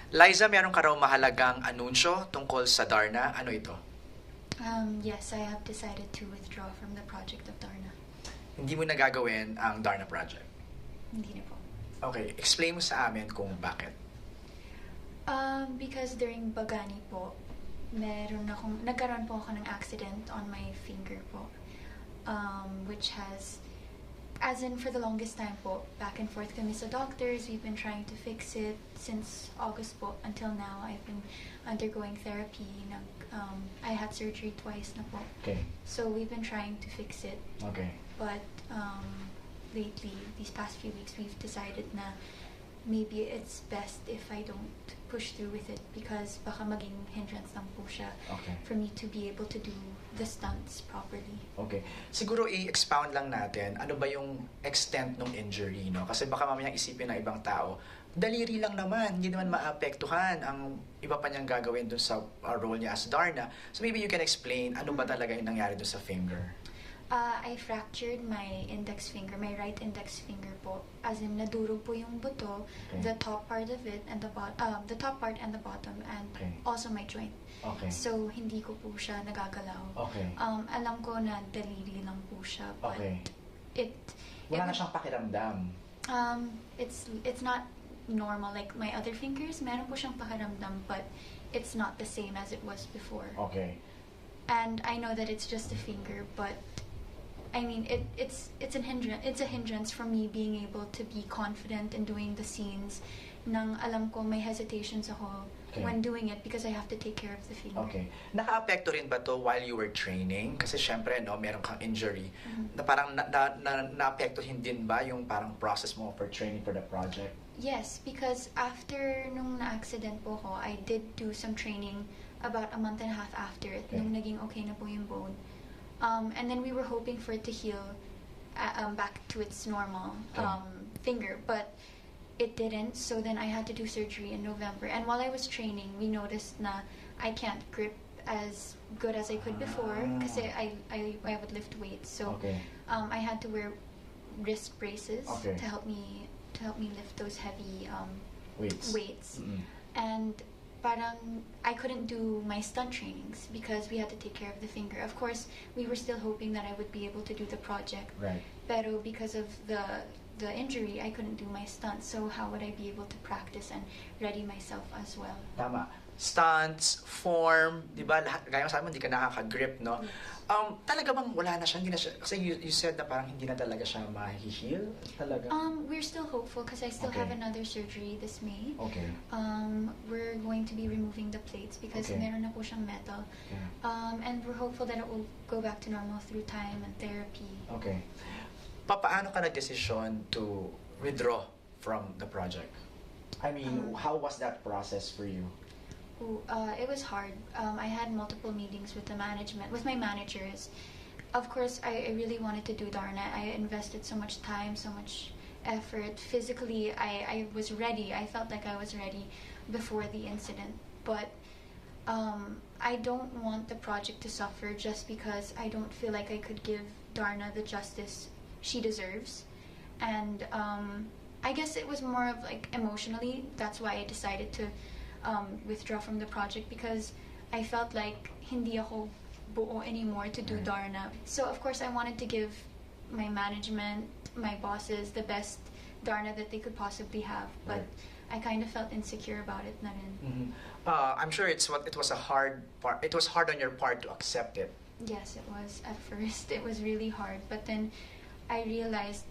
Liza, meron ka raw mahalagang anunsyo tungkol sa Darna. Ano ito? Yes, I have decided to withdraw from the project of Darna. Hindi mo na gagawin ang Darna project. Hindi na po. Okay, explain mo sa amin kung bakit. Because during Bagani po, nagkaroon po ako ng accident on my finger po. Which has, as in for the longest time po, back and forth kami sa doctors, we've been trying to fix it since August po until now. I've been undergoing therapy. I had surgery twice na po. Okay. So we've been trying to fix it. Okay. But lately, these past few weeks, we've decided na maybe it's best if I don't push through with it because baka maging hindrance lang po siya for me to be able to do the stunts properly. Okay. Siguro i-expound lang natin, ano ba yung extent ng injury, no? Kasi baka mamayang isipin ng ibang tao, daliri lang naman, hindi naman maapektuhan ang iba pa niyang gagawin dun sa role niya as Darna. So maybe you can explain ano ba talaga yung nangyari dun sa finger? I fractured my index finger, my right index finger po. As in, nadurog po yung buto, the top part of it, and the top part and the bottom, and also my joint. Okay. So, hindi ko po siya nagagalaw. Okay. Alam ko na daliri lang po siya, but wala na siyang pakiramdam. It's not normal. Like my other fingers, meron po siyang pakiramdam, but it's not the same as it was before. Okay. And I know that it's just a finger, but I mean, it's a hindrance for me being able to be confident in doing the scenes. Nang alam ko may hesitations ako when doing it because I have to take care of the finger. Okay. Naka-apekto rin ba to while you were training? Kasi syempre, no, meron kang injury. Na parang na-apektuhin din ba yung parang process mo for training for the project? Yes, because after nung na-accident po ko, I did do some training about a month and a half after it, nung naging okay na po yung bone. And then we were hoping for it to heal back to its normal finger, but it didn't. So then I had to do surgery in November. And while I was training, we noticed na I can't grip as good as I could before kasi I would lift weights. So I had to wear wrist braces to help me lift those heavy weights. And parang I couldn't do my stunt trainings because we had to take care of the finger. Of course, we were still hoping that I would be able to do the project. Right. Pero because of the injury, I couldn't do my stunts. So how would I be able to practice and ready myself as well? Tama. Stunts, form, di ba? Lahat, gaya mo sa amin, hindi ka nakaka-grip, no? Talaga bang wala na siya? Hindi na siya, kasi you said na parang hindi na talaga siya ma-heal? Talaga? We're still hopeful because I still have another surgery this May. Okay. We're going to be removing the plates because meron na po siyang metal. And we're hopeful that it will go back to normal through time and therapy. Okay. Paano ka nag-desisyon to withdraw from the project? I mean, how was that process for you? It was hard. I had multiple meetings with the management, with my managers. Of course, I really wanted to do Darna. I invested so much time, so much effort. Physically, I was ready. I felt like I was ready before the incident. But I don't want the project to suffer just because I don't feel like I could give Darna the justice she deserves. And I guess it was more of like emotionally. That's why I decided to withdraw from the project because I felt like hindi ako buo anymore to do Darna. So of course I wanted to give my management, my bosses, the best Darna that they could possibly have, but I kind of felt insecure about it na rin. I'm sure it was a hard part. It was hard on your part to accept it. Yes, it was at first. It was really hard, but then I realized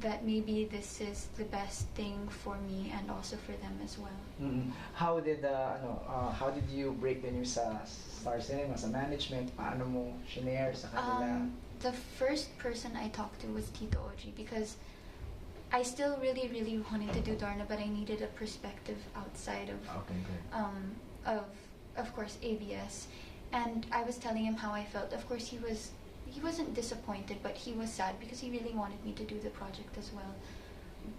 that maybe this is the best thing for me and also for them as well. How did you break the news sa Star Cinema, sa management? Paano mo shinare sa kanila? The first person I talked to was Tito Oji because I still really, really wanted to do Darna, but I needed a perspective outside of of course ABS. And I was telling him how I felt. Of course, he wasn't disappointed, but he was sad because he really wanted me to do the project as well.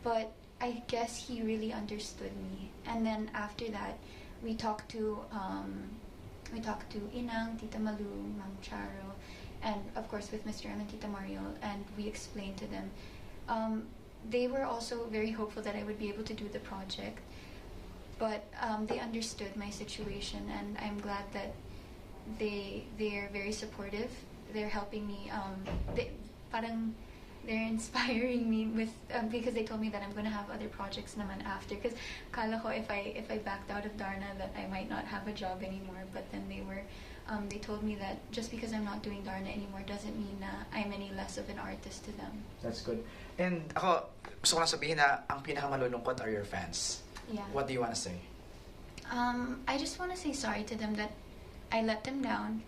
But I guess he really understood me. And then after that, we talked to Inang, Tita Malu, Ma'am Charo, and of course with Mr. M and Tita Mario, and we explained to them. They were also very hopeful that I would be able to do the project. but they understood my situation, and I'm glad that they're very supportive. They're helping me. They're inspiring me with because they told me that I'm gonna have other projects naman after. Because kala ko if I backed out of Darna that I might not have a job anymore. But then they told me that just because I'm not doing Darna anymore doesn't mean na I'm any less of an artist to them. That's good. And ako, gusto ko lang sabihin na ang pinakamalulungkot are your fans. Yeah. What do you want to say? I just want to say sorry to them that I let them down.